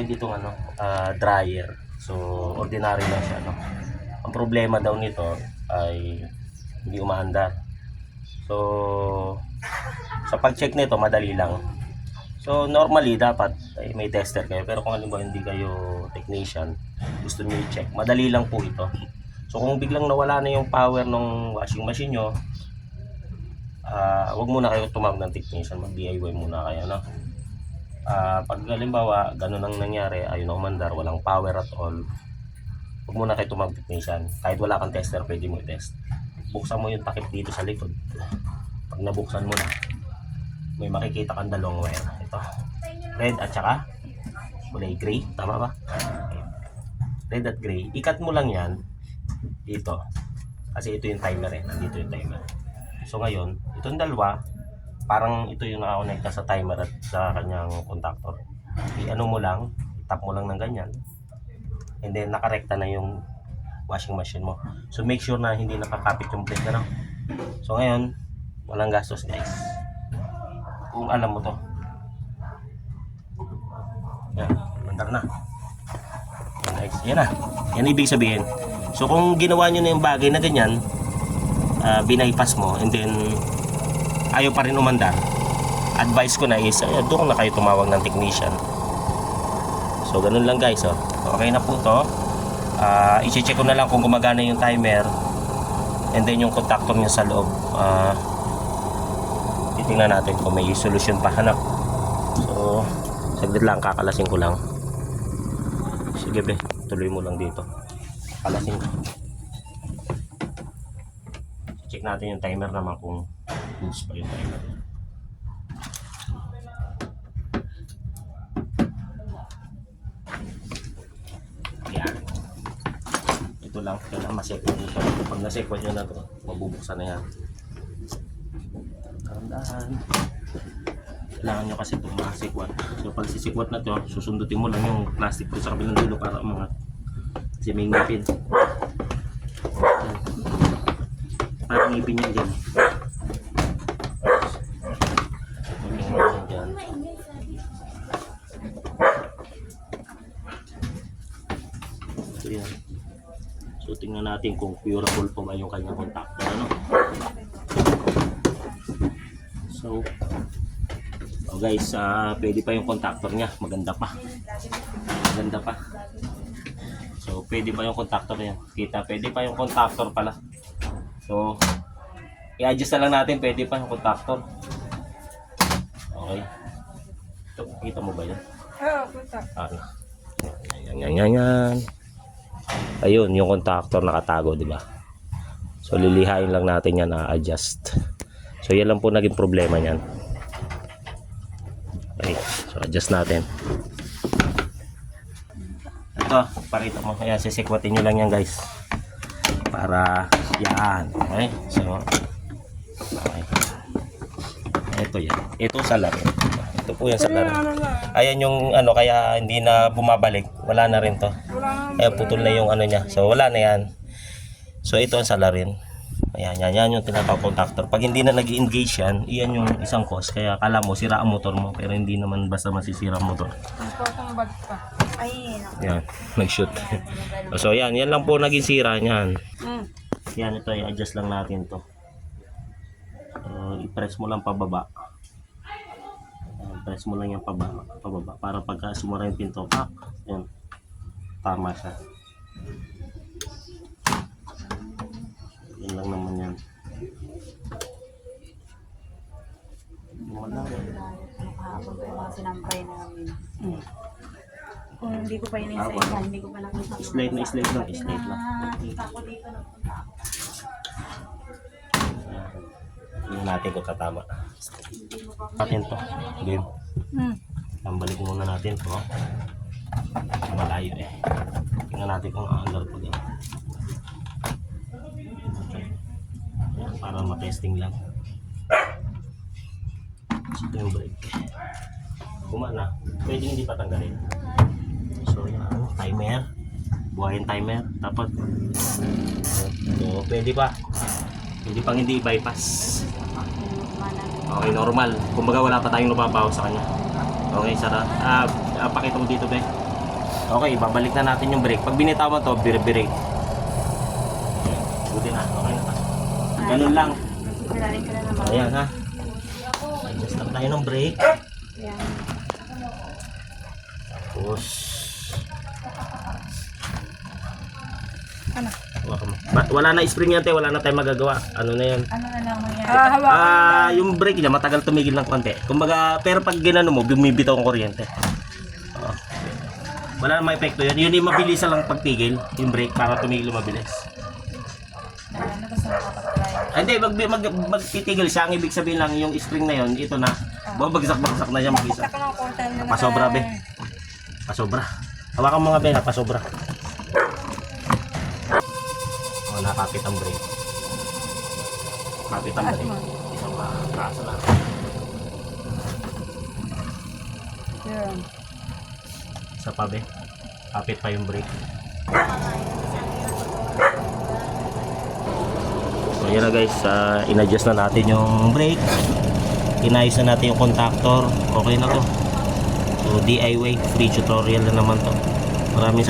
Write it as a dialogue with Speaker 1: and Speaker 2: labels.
Speaker 1: tayo dito dryer. So ordinary lang siya, no. Ang problema daw nito ay hindi umaandar. So sa pag-check nito madali lang. So normally dapat ay may tester kayo, pero kung halimbawa hindi kayo technician, gusto niyo i-check, madali lang po ito. So kung biglang nawala na yung power ng washing machine nyo, wag muna kayo tumawag ng technician, mag-DIY muna kayo, no? Pag halimbawa ganun ang nangyari, ayun na umandar, walang power at all, wag muna kayo tumawag ng technician. Kahit wala kang tester, pwede mo i-test. Buksan mo yung takip dito sa likod. Pag nabuksan mo na, may makikita kang dalawang wire. Ito, red at saka kulay gray, tama ba? Red at gray, ikat mo lang yan dito kasi ito yung timer nandito yung timer. So ngayon, itong dalawa parang ito yung nakakonekta sa timer at sa kanyang contactor. I-ano mo lang, tap mo lang ng ganyan, and then nakarekta na yung washing machine mo. So make sure na hindi nakakapit yung plate, ano? So ngayon, walang gastos guys, kung alam mo to. Yan, mandar na. Yan guys, yan na. Yan ibig sabihin. So kung ginawa nyo na yung bagay na ganyan, binaypass mo, and then ayaw pa rin umandar, advice ko na is doon na kayo tumawag ng technician. So ganun lang guys, oh. Okay na po to. I-check ko na lang kung gumagana yung timer, and then yung contactor niya sa loob, titingnan natin kung may solution pa, hanap. So saglit lang, kakalasin ko lang. Sige be, tuloy mo lang dito, kalasin ko. Check natin yung timer naman kung loose pa yung timer. Yan. Ito lang, kailangan masekot nyo siya. Pag nasekot nyo na ito, mabubuksan na yan. Dahan-dahan. Kailangan nyo kasi itong masikwat. So pag sisikwat na ito, susundutin mo lang yung plastic po sa kabilang dulo para mga kasi may ngipin. Parang ngipin niya dyan. So yan. So tingnan natin kung curable po ba yung kanyang contactor, ano? So guys, pwede pa yung contactor niya, maganda pa. Maganda pa. So pwede pa yung contactor niya. Kita, pwede pa yung contactor pala. So i-adjust na lang natin, pwede pa yung contactor. Okay. Ito, kita mo ba yan?
Speaker 2: Oo, punta.
Speaker 1: Yan. Ayun, yung contactor nakatago, di ba? So lilihain lang natin yan, adjust. So yan lang po naging problema niyan. Okay, so adjust natin. Ito, pakita mo. Ayan, sisikwatin nyo lang yan guys. Para yan. Okay, so okay. Ito yan. Ito sa laro. Ito po yan sa laro. Ayan yung kaya hindi na bumabalik. Wala na rin to. Kaya putol na yung niya. So wala na yan. So ito ang salarin. Yan yung tinatawag contactor. Pag hindi na nag-engage yan, iyan yung isang cause. Kaya kala mo sira ang motor mo, pero hindi naman basta masisira ang motor. Yan, nag-shoot. So yan lang po naging sira niyan. Yan, ito i-adjust lang natin to. I-press mo lang pababa. Press mo lang yung pababa para pagka sumura yung pinto, yan, tama siya. Yan lang naman yan. Wala.
Speaker 2: Nakahapon pa yung mga sinampay namin. Kung hindi ko pa yun sa isa, hindi ko pa nakita.
Speaker 1: Slide lang.
Speaker 2: Nakita ko dito, nagpunta ako.
Speaker 1: Tingnan natin kung tatama. Natin to. Game. Balik muna natin to. Malayo eh. Tingnan natin kung aandar po din. Para matesting lang. Ito yung brake. Kumana, pwede hindi patanggalin. So yan, timer. Buhayin timer. Tapos so, pwede pa. Hindi pang hindi bypass. Okay, normal. Kumbaga wala pa tayong napapaw sa kanya. Okay, Sara. Pakita mo dito, be. Okay, babalik na natin yung brake. Pag binitawan to, brake. Buti na, okay na. Ganun lang.
Speaker 2: Nagsipilarin ka na naman.
Speaker 1: Ayan ha. Adjust lang tayo ng brake.
Speaker 2: Ayan.
Speaker 1: Tapos,
Speaker 2: Ano?
Speaker 1: wala na spring yan, te. Wala na tayong magagawa. Ano na yan?
Speaker 2: Ano na lang mangyari?
Speaker 1: Yung brake niya, matagal tumigil ng konti. Kumbaga, pero pag ginano mo, bumibitaw ang kuryente. Oo. Wala na epekto yun. Yun yung mabilis lang pagtigil, yung brake, para tumigil mabilis.
Speaker 2: Ano gusto mo kapag-try?
Speaker 1: Hindi, magtitigil siya. Ang ibig sabihin lang, yung spring na yun, ito na. Bagsak-bagsak na siya mag-isa.
Speaker 2: Saka ng kontan na
Speaker 1: Pasobra, be. Pasobra. Hawakan mo nga, be, na pasobra. O, nakapit ang brake. Kapit ang brake. Isang kaso lang.
Speaker 2: Yan.
Speaker 1: Isa pa, be. Kapit pa yung brake. So, yan na guys. In-adjust na natin yung brake. Inayos na natin yung contactor. Okay na to. So, DIY. Free tutorial na naman to. Maraming